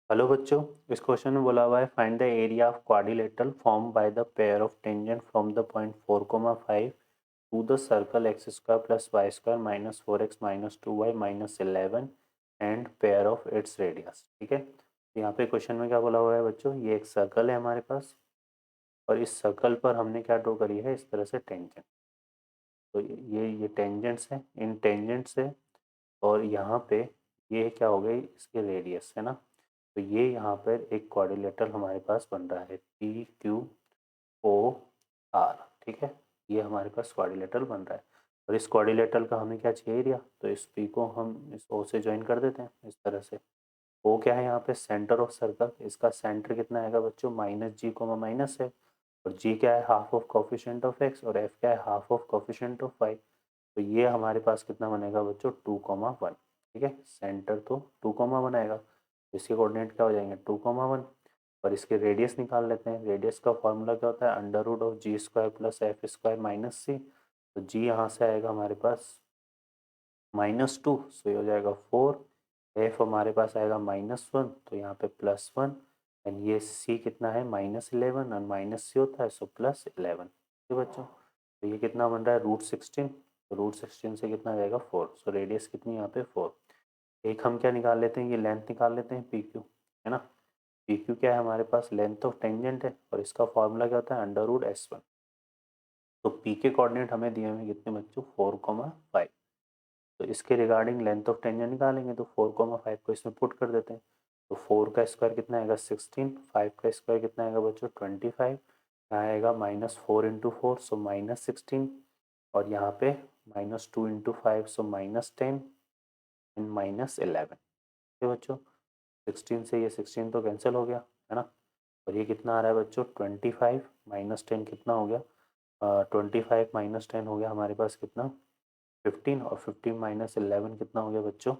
Hello बच्चों, इस question में बोला हुआ है find the area of quadrilateral form by the pair of tangent from the point 4,5 to the circle x square plus y square minus 4x minus 2y minus 11 and pair of its radius. ठीक है, यहाँ पे question में क्या बोला हुआ है बच्चों, ये एक सर्कल है हमारे पास और इस सर्कल पर हमने क्या ड्रॉ करी है, इस तरह से टेंजेंट। तो ये टेंजेंट्स है, इन टेंजेंट्स है और यहाँ पे ये क्या हो गई, इसके रेडियस है ना। तो ये यहाँ पर एक क्वाड्रिलेटरल हमारे पास बन रहा है PQOR। ठीक है, ये हमारे पास क्वाड्रिलेटरल बन रहा है और इस क्वाड्रिलेटरल का हमें क्या चाहिए एरिया, तो इस P को हम इस O से ज्वाइन कर देते हैं इस तरह से। O क्या है यहाँ पे, सेंटर ऑफ सर्कल, इसका सेंटर कितना आएगा बच्चों, माइनस जी कोमा माइनस है और G क्या है, half of coefficient of X और F क्या है, half of coefficient of Y। तो ये हमारे पास कितना बनेगा बच्चों, 2,1। ठीक है, सेंटर तो 2,1 आएगा, इसके कोऑर्डिनेट क्या हो जाएंगे 2,1 और इसके रेडियस निकाल लेते हैं। रेडियस का फॉर्मूला क्या होता है, under root of g square plus f square minus c. तो जी यहाँ से आएगा हमारे पास -2, सो ये हो जाएगा 4। एफ हमारे पास आएगा -1, तो यहाँ पे +1 एंड ये सी कितना है -11 और माइनस सी होता है सो +11। ठीक है बच्चों, तो ये कितना बन रहा है √16, तो √16 से कितना आ जाएगा 4। सो रेडियस कितनी यहाँ पे 4। एक हम क्या निकाल लेते हैं, ये लेंथ निकाल लेते हैं पी क्यू, है ना। पी क्यू क्या है हमारे पास, लेंथ ऑफ टेंजेंट है और इसका फॉर्मूला क्या होता है अंडर रूट S1। तो पी के कोऑर्डिनेट हमें दिए हुए कितने बच्चों 4,5। तो इसके रिगार्डिंग लेंथ ऑफ टेंजेंट निकालेंगे तो 4,5 को इसमें पुट कर देते हैं। तो 4 का स्क्वायर कितना आएगा 16, 5 का स्क्वायर कितना आएगा बच्चों 25, यहाँ आएगा -4 इंटू 4 सो -16 और यहाँ पे -2 इंटू 5 सो -10 एंड -11। ठीक है बच्चों, 16 से ये 16 तो कैंसिल हो गया, है ना। और ये कितना आ रहा है बच्चों 25 -10 कितना हो गया, 25 -10 हो गया हमारे पास कितना 15 और 15 -11 कितना हो गया बच्चों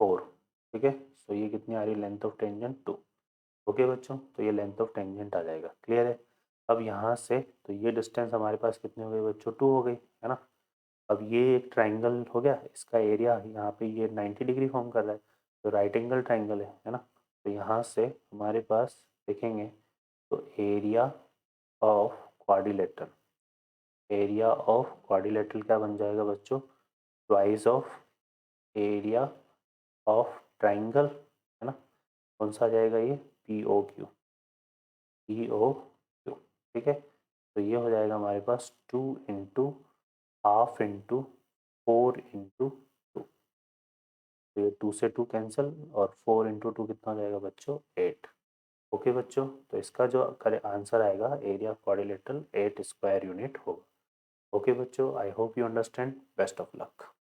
4। ठीक है, सो ये कितनी आ रही लेंथ ऑफ टेंजेंट 2। ओके बच्चों, तो ये लेंथ ऑफ टेंजेंट आ जाएगा, क्लियर है। अब यहाँ से तो ये डिस्टेंस हमारे पास कितनी हो गई बच्चों 2 हो गई, है ना। अब ये एक ट्राइंगल हो गया, इसका एरिया यहाँ पे ये 90 डिग्री फॉर्म कर रहा है, तो राइट एंगल ट्राइंगल है ना। तो यहाँ से हमारे पास देखेंगे तो area of quadrilateral, area of quadrilateral क्या बन जाएगा बच्चों, twice of area of triangle, है ना। कौन सा आ जाएगा ये POQ, POQ। ठीक है, तो ये हो जाएगा हमारे पास 2 इंटू हाफ इंटू 4 इंटू 2। तो ये 2 से 2 कैंसिल और 4 इंटू 2 कितना हो जाएगा बच्चों 8। ओके बच्चों, तो इसका जो आंसर आएगा area of quadrilateral 8 square unit होगा। ओके बच्चों, I hope you understand, best of luck.